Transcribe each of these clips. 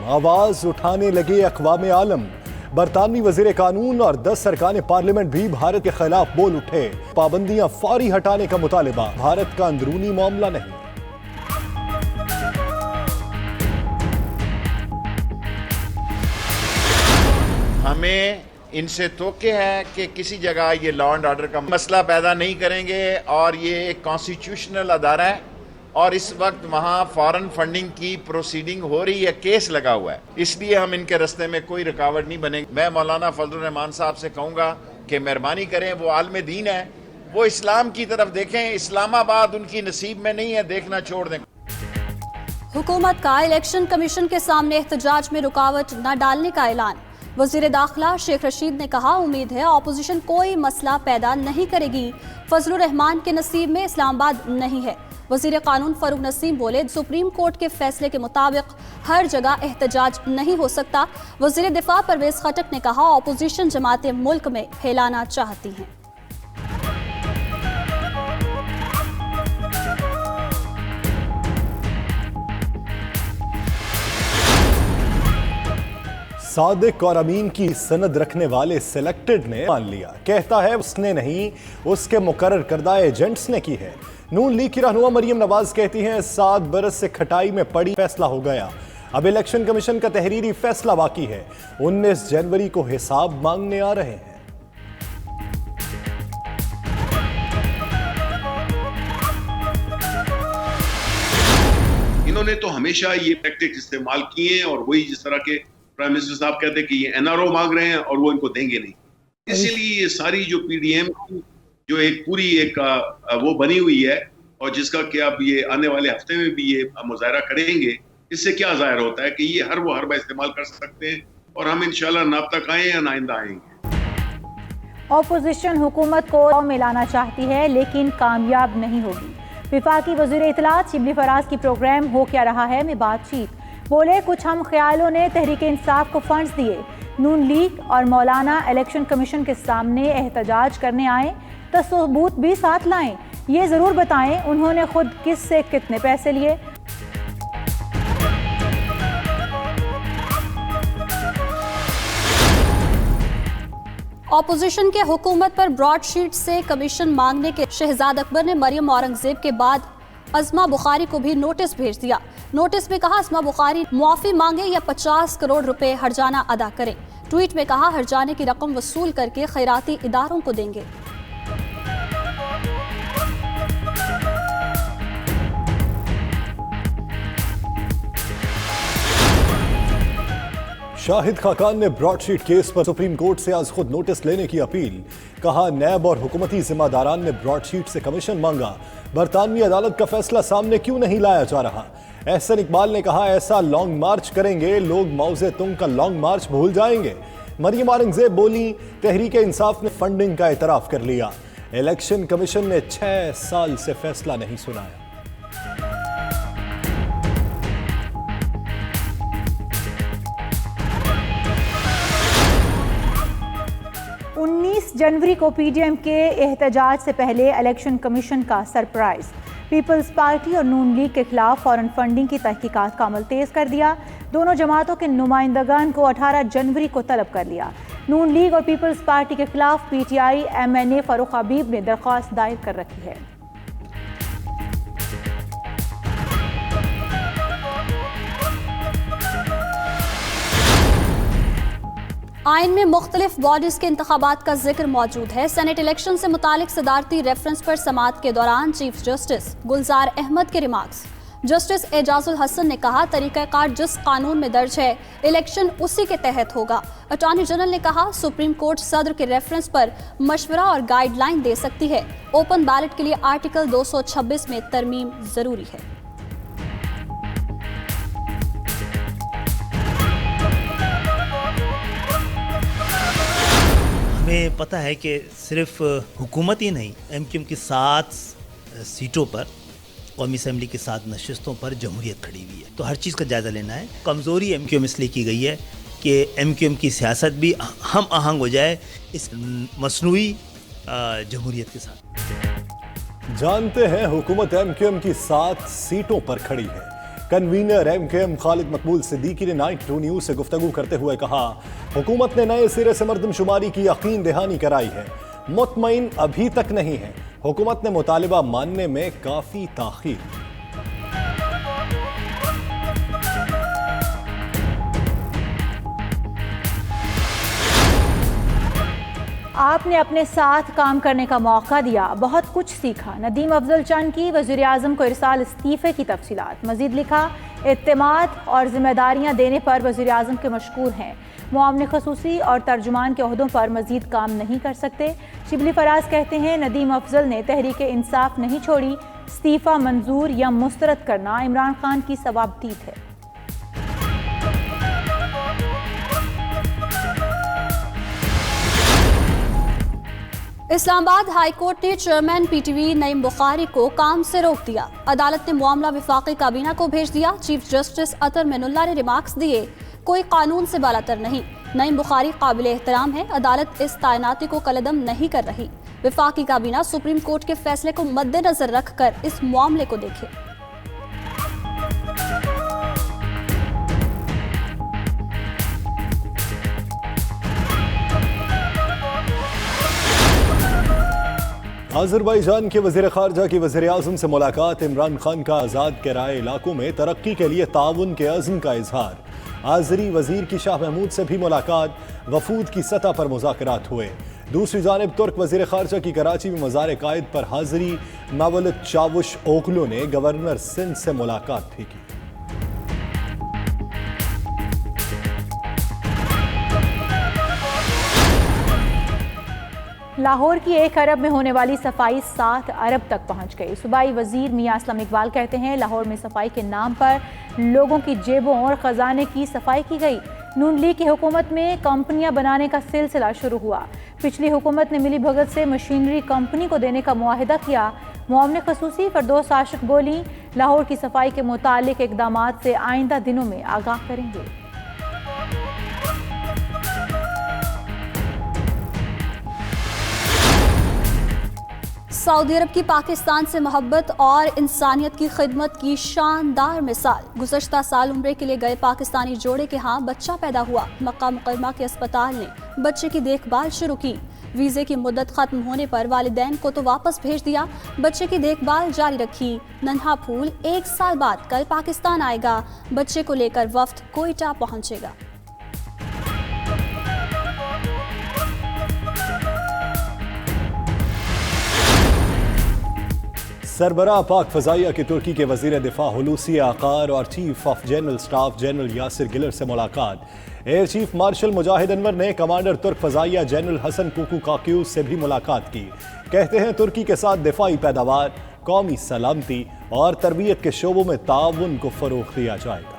आवाज उठाने लगे अक़वाम आलम। बरतानवी वज़ीर कानून और 10 अरकान पार्लियामेंट भी भारत के खिलाफ बोल उठे। पाबंदियां फौरी हटाने का मुतालिबा, भारत का अंदरूनी मामला नहीं। हमें इनसे तोके है कि किसी जगह ये लॉ एंड ऑर्डर का मसला पैदा नहीं करेंगे और ये एक कॉन्स्टिट्यूशनल अदारा है और इस वक्त वहाँ फॉरेन फंडिंग की प्रोसीडिंग हो रही है, केस लगा हुआ है, इसलिए हम इनके रास्ते में कोई रुकावट नहीं बनेगी। मैं मौलाना फजलुर रहमान साहब से कहूँगा कि मेहरबानी करें, वो आलम दीन है, वो इस्लाम की तरफ देखें। इस्लामाबाद उनकी नसीब में नहीं है, देखना छोड़ दें। हुकूमत का इलेक्शन कमीशन के सामने एहतजाज में रुकावट न डालने का ऐलान। वजीर दाखिला शेख रशीद ने कहा, उम्मीद है ऑपोजिशन कोई मसला पैदा नहीं करेगी। फजलुर रहमान के नसीब में इस्लामाबाद नहीं है। वजीर कानून फारूक नसीम बोले, सुप्रीम कोर्ट के फैसले के मुताबिक हर जगह एहतजाज नहीं हो सकता। वजीर दिफा परवेज खटक ने कहा, ऑपोजिशन जमातें मुल्क में फैलाना चाहती हैं। सादिक और अमीन की सनद रखने वाले सिलेक्टेड ने मान लिया। कहता है उसने नहीं, उसके मुकर्रर करदा एजेंट्स ने की है। नून लीग की रहनुमा मरियम नवाज कहती हैं, 7 बरस से खटाई में पड़ी, फैसला हो गया। अब इलेक्शन कमीशन का तहरीरी फैसला बाकी है। 19 जनवरी को हिसाब मांगने आ रहे हैं। इन्होंने तो हमेशा ये टैक्टिक्स इस्तेमाल किए हैं और वही जिस तरह के प्राइम मिनिस्टर साहब कहते हैं कि ये एनआरओ मांग रहे हैं और वो इनको देंगे नहीं। इसीलिए ये सारी जो पीडीएम की जो एक पूरी एक वो बनी हुई है और जिसका कि अब ये आने वाले हफ्ते में भी ये मुजाहरा करेंगे, इससे क्या जाहिर होता है कि ये हर वो हरबा इस्तेमाल कर सकते हैं और हम इंशाल्लाह ना अब तक आए या ना आइंदा आएंगे। ऑपोजिशन हुकूमत को मिलाना चाहती है लेकिन कामयाब नहीं होगी। विफाकी वज़ीर इत्तलात शिबली फराज की प्रोग्राम हो क्या रहा है में बातचीत। बोले, कुछ हम ख्यालों ने तहरीक इंसाफ को फंड्स दिए। नून लीग और मौलाना इलेक्शन कमीशन के सामने एहतजाज करने आए तो सबूत भी साथ लाएं। ये ज़रूर बताएं उन्होंने खुद किस से कितने पैसे लिए। ऑपोजिशन के हुकूमत पर ब्रॉडशीट से कमीशन मांगने के शहजाद अकबर ने मरियम औरंगजेब के बाद अज़मा बुखारी को भी नोटिस भेज दिया। नोटिस में कहा, अज़मा बुखारी मुआफ़ी मांगे या 50 करोड़ रुपए हर्जाना अदा करें। ट्वीट में कहा, हर्जाने की रकम वसूल करके खैराती इदारों को देंगे। शाहिद खाकान ने ब्रॉडशीट केस पर सुप्रीम कोर्ट से आज खुद नोटिस लेने की अपील। कहा, नैब और हुकूमती जिम्मेदारान ने ब्रॉडशीट से कमीशन मांगा, बरतानवी अदालत का फैसला सामने क्यों नहीं लाया जा रहा। एहसन इकबाल ने कहा, ऐसा लॉन्ग मार्च करेंगे लोग मौजे तुंग का लॉन्ग मार्च भूल जाएंगे। मरियम औरंगजेब बोली, तहरीक इंसाफ ने फंडिंग का एतराफ कर लिया। इलेक्शन कमीशन ने 6 साल से फैसला नहीं सुनाया। 19 जनवरी को पीडीएम के एहतजाज से पहले इलेक्शन कमीशन का सरप्राइज। पीपल्स पार्टी और नून लीग के खिलाफ फॉरेन फंडिंग की तहकीकात का अमल तेज कर दिया। दोनों जमातों के नुमाइंदगान को 18 जनवरी को तलब कर लिया। नून लीग और पीपल्स पार्टी के खिलाफ पीटीआई एमएनए फारूक हबीब ने दरख्वास्त दायर कर रखी है। आइन में मुख्तलिफ बॉडीज के इंतखाबात का जिक्र मौजूद है। सेनेट इलेक्शन से मुतालिक सदारती रेफरेंस पर समाअत के दौरान चीफ जस्टिस गुलजार अहमद के रिमार्क्स। जस्टिस एजाजुल हसन ने कहा, तरीक़ाकार जिस कानून में दर्ज है इलेक्शन उसी के तहत होगा। अटॉर्नी जनरल ने कहा, सुप्रीम कोर्ट सदर के रेफरेंस पर मशवरा और गाइडलाइन दे सकती है। ओपन बैलेट के लिए आर्टिकल 226 में तरमीम जरूरी है। हमें पता है कि सिर्फ हुकूमत ही नहीं, एमक्यूएम की 7 सीटों पर, कौमी असम्बली की 7 नशिस्तों पर जमहूरियत खड़ी हुई है। तो हर चीज़ का जायज़ा लेना है। कमज़ोरी एमक्यूएम इसलिए की गई है कि एमक्यूएम की सियासत भी हम आहंग हो जाए इस मसनूई जमहूरियत के साथ। जानते हैं हुकूमत एमक्यूएम की 7 सीटों पर खड़ी है। कन्वीनर MKM खालिद मकबूल सिद्दीकी ने नाइट 2 न्यूज से गुफ्तगू करते हुए कहा, हुकूमत ने नए सिरे से मर्दमशुमारी की यकीन दहानी कराई है, मुतमईन अभी तक नहीं है। हुकूमत ने मुतालिबा मानने में काफी ताखीर। आपने अपने साथ काम करने का मौका दिया, बहुत कुछ सीखा। नदीम अफजल चंद की वज़ीर-ए-आज़म को इरसाल इस्तीफ़े की तफसीलात। मज़ीद लिखा, इत्तेमाद और जिम्मेदारियां देने पर वज़ीर-ए-आज़म के मशकूर हैं। मुआविन ख़ुसूसी और तर्जुमान के ओहदों पर मज़ीद काम नहीं कर सकते। शिबली फराज कहते हैं, नदीम अफजल ने तहरीक इंसाफ नहीं छोड़ी, इस्तीफ़ा मंजूर या मुस्तरद करना इमरान खान की सवाबदीद है। इस्लामाबाद हाई कोर्ट ने चेयरमैन PTV नईम बुखारी को काम से रोक दिया। अदालत ने मामला वफाकी काबीना को भेज दिया। चीफ जस्टिस अतर मिनुल्लाह ने रिमार्क्स दिए, कोई कानून से बालातर नहीं, नईम बुखारी काबिल एहतराम है, अदालत इस तैनाती को कलअदम नहीं कर रही। वफाकी काबीना सुप्रीम कोर्ट के फैसले को मद्देनजर रखकर इस मामले को देखे। अज़रबैजान के वज़ीर ख़ारजा की वज़ीर-ए-आज़म से मुलाकात। इमरान खान का आज़ाद कराए इलाकों में तरक्की के लिए ताउन के अज़्म का इजहार। आज़री वज़ीर की शाह महमूद से भी मुलाकात, वफूद की सतह पर मुज़ाकरात हुए। दूसरी जानिब तुर्क वज़ीर ख़ारजा की कराची में मज़ार कायद पर हाज़री। मवलद चावुश ओगलो ने गवर्नर सिंध से मुलाकात भी की। लाहौर की 1 अरब में होने वाली सफाई 7 अरब तक पहुंच गई। सूबाई वजीर मियां असलम इकबाल कहते हैं, लाहौर में सफाई के नाम पर लोगों की जेबों और खजाने की सफाई की गई। नून लीग की हुकूमत में कंपनियां बनाने का सिलसिला शुरू हुआ। पिछली हुकूमत ने मिली भगत से मशीनरी कंपनी को देने का मुआहिदा किया। मुआविन ख़ुसूसी फरदौस आशिक बोली, लाहौर की सफाई के मुतालिक इक़दामात से आइंदा दिनों में आगाह करेंगे। सऊदी अरब की पाकिस्तान से मोहब्बत और इंसानियत की खिदमत की शानदार मिसाल। गुज़श्ता साल उम्रे के लिए गए पाकिस्तानी जोड़े के यहाँ बच्चा पैदा हुआ। मक्का मुकरमा के अस्पताल ने बच्चे की देखभाल शुरू की। वीज़े की मुद्दत ख़त्म होने पर वालिदैन को तो वापस भेज दिया, बच्चे की देखभाल जारी रखी। नन्हा फूल 1 साल बाद कल पाकिस्तान आएगा। बच्चे को लेकर वफ्द कोयटा पहुँचेगा। सरबराह पाक फ़ज़ाइया की तुर्की के वज़ीर दिफा हुलूसी आकार और chief of general staff general Yasar Guler से मुलाकात। Air chief marshal Mujahid Anwar ने कमांडर तुर्क फ़ज़ाइया जनरल हसन कुकू काक्यूस से भी मुलाकात की। कहते हैं, तुर्की के साथ दिफाई पैदावार, कौमी सलामती और तरबियत के शोबों में ताउन को फ़रोग़ दिया जाएगा।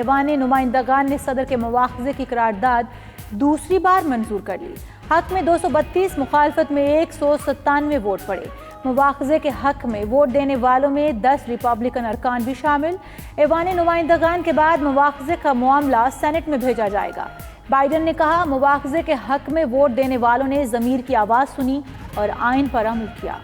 ऐवान नुमाइंदगान ने सदर के मुआख़ज़े की करारदाद दूसरी बार मंजूर कर ली। हक में 232, मुखालफत में 197 वोट पड़े। मुआख़ज़े के हक में वोट देने वालों में 10 रिपब्लिकन अरकान भी शामिल। ऐवान नुमाइंदगान के बाद मुआख़ज़े का मामला सेनेट में भेजा जाएगा। बाइडन ने कहा, मुआख़ज़े के हक में वोट देने वालों ने ज़मीर की आवाज़ सुनी और आइन पर अमल किया।